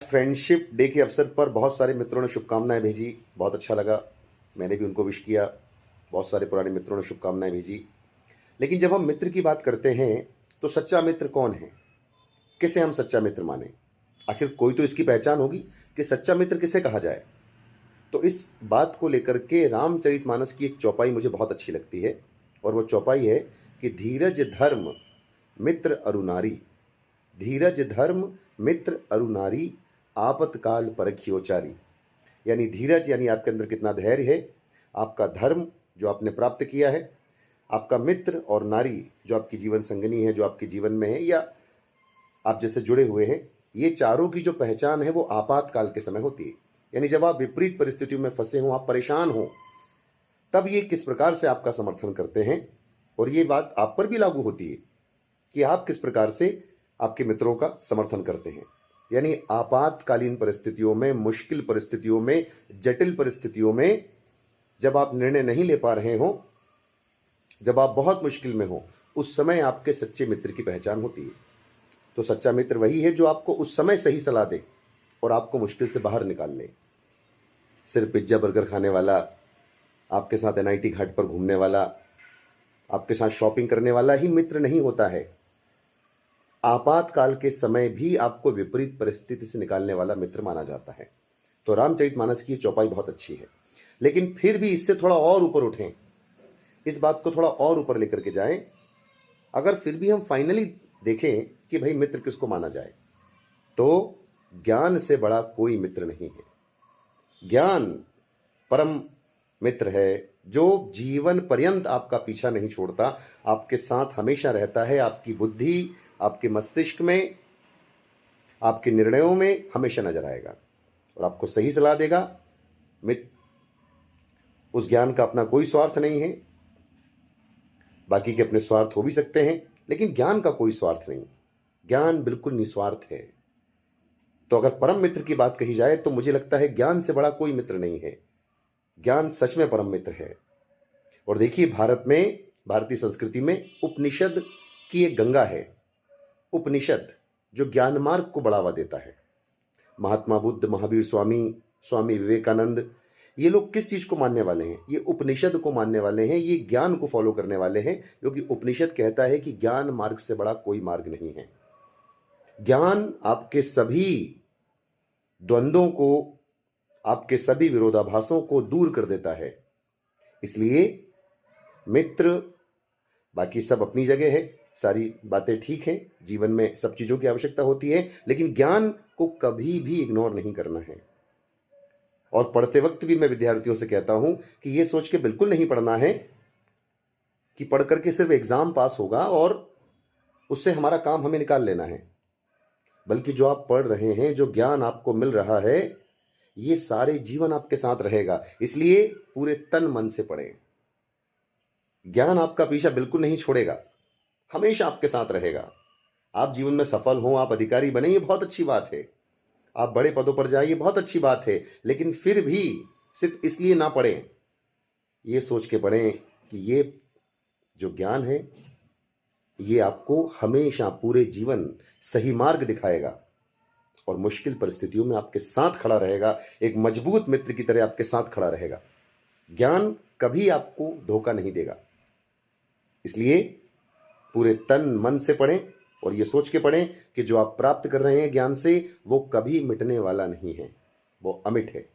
Friendship day के अवसर पर बहुत सारे मित्रों ने शुभकामनाएं भेजी, बहुत अच्छा लगा। मैंने भी उनको विश किया। बहुत सारे पुराने मित्रों ने शुभकामनाएं भेजी। लेकिन जब हम मित्र की बात करते हैं तो सच्चा मित्र कौन है, किसे हम सच्चा मित्र माने? आखिर कोई तो इसकी पहचान होगी कि सच्चा मित्र किसे कहा जाए। तो इस बात को लेकर के रामचरितमानस की एक चौपाई मुझे बहुत अच्छी लगती है, और वो चौपाई है कि धीरज धर्म मित्र अरुनारी, धीरज धर्म मित्र अरुनारी, आपतकाल परखियोचारी। यानी धीरज यानी आपके अंदर कितना धैर्य है, आपका धर्म जो आपने प्राप्त किया है, आपका मित्र और नारी जो आपकी जीवन संगनी है, जो आपके जीवन में है या आप जैसे जुड़े हुए हैं, ये चारों की जो पहचान है वो आपातकाल के समय होती है। यानी जब आप विपरीत परिस्थितियों में फंसे हो, आप परेशान हो, तब ये किस प्रकार से आपका समर्थन करते हैं। और ये बात आप पर भी लागू होती है कि आप किस प्रकार से आपके मित्रों का समर्थन करते हैं। यानी आपातकालीन परिस्थितियों में, मुश्किल परिस्थितियों में, जटिल परिस्थितियों में जब आप निर्णय नहीं ले पा रहे हो, जब आप बहुत मुश्किल में हो, उस समय आपके सच्चे मित्र की पहचान होती है। तो सच्चा मित्र वही है जो आपको उस समय सही सलाह दे और आपको मुश्किल से बाहर निकाल ले। सिर्फ पिज्जा बर्गर खाने वाला, आपके साथ एनआईटी घाट पर घूमने वाला, आपके साथ शॉपिंग करने वाला ही मित्र नहीं होता है। आपातकाल के समय भी आपको विपरीत परिस्थिति से निकालने वाला मित्र माना जाता है। तो रामचरितमानस की चौपाई बहुत अच्छी है, लेकिन फिर भी इससे थोड़ा और ऊपर उठें, इस बात को थोड़ा और ऊपर लेकर के जाएं। अगर फिर भी हम फाइनली देखें कि भाई मित्र किसको माना जाए, तो ज्ञान से बड़ा कोई मित्र नहीं है। ज्ञान परम मित्र है जो जीवन पर्यंत आपका पीछा नहीं छोड़ता, आपके साथ हमेशा रहता है, आपकी बुद्धि, आपके मस्तिष्क में, आपके निर्णयों में हमेशा नजर आएगा और आपको सही सलाह देगा। मित्र, उस ज्ञान का अपना कोई स्वार्थ नहीं है। बाकी के अपने स्वार्थ हो भी सकते हैं, लेकिन ज्ञान का कोई स्वार्थ नहीं। ज्ञान बिल्कुल निस्वार्थ है। तो अगर परम मित्र की बात कही जाए तो मुझे लगता है ज्ञान से बड़ा कोई मित्र नहीं है। ज्ञान सच में परम मित्र है। और देखिए, भारत में, भारतीय संस्कृति में उपनिषद की एक गंगा है। उपनिषद जो ज्ञान मार्ग को बढ़ावा देता है। महात्मा बुद्ध, महावीर स्वामी, स्वामी विवेकानंद, ये लोग किस चीज को मानने वाले हैं? ये उपनिषद को मानने वाले हैं, ये ज्ञान को फॉलो करने वाले हैं, क्योंकि उपनिषद कहता है कि ज्ञान मार्ग से बड़ा कोई मार्ग नहीं है। ज्ञान आपके सभी द्वंद्वों को, आपके सभी विरोधाभासों को दूर कर देता है। इसलिए मित्र, बाकी सब अपनी जगह है, सारी बातें ठीक हैं, जीवन में सब चीजों की आवश्यकता होती है, लेकिन ज्ञान को कभी भी इग्नोर नहीं करना है। और पढ़ते वक्त भी मैं विद्यार्थियों से कहता हूं कि यह सोच के बिल्कुल नहीं पढ़ना है कि पढ़ करके सिर्फ एग्जाम पास होगा और उससे हमारा काम हमें निकाल लेना है। बल्कि जो आप पढ़ रहे हैं, जो ज्ञान आपको मिल रहा है, ये सारे जीवन आपके साथ रहेगा। इसलिए पूरे तन मन से पढ़ें। ज्ञान आपका पीछा बिल्कुल नहीं छोड़ेगा, हमेशा आपके साथ रहेगा। आप जीवन में सफल हो, आप अधिकारी बने, ये बहुत अच्छी बात है। आप बड़े पदों पर जाइए, बहुत अच्छी बात है, लेकिन फिर भी सिर्फ इसलिए ना पढ़ें, ये सोच के पढ़ें कि ये जो ज्ञान है ये आपको हमेशा पूरे जीवन सही मार्ग दिखाएगा और मुश्किल परिस्थितियों में आपके साथ खड़ा रहेगा, एक मजबूत मित्र की तरह आपके साथ खड़ा रहेगा। ज्ञान कभी आपको धोखा नहीं देगा। इसलिए पूरे तन मन से पढ़ें और ये सोच के पढ़ें कि जो आप प्राप्त कर रहे हैं ज्ञान से, वो कभी मिटने वाला नहीं है, वो अमिट है।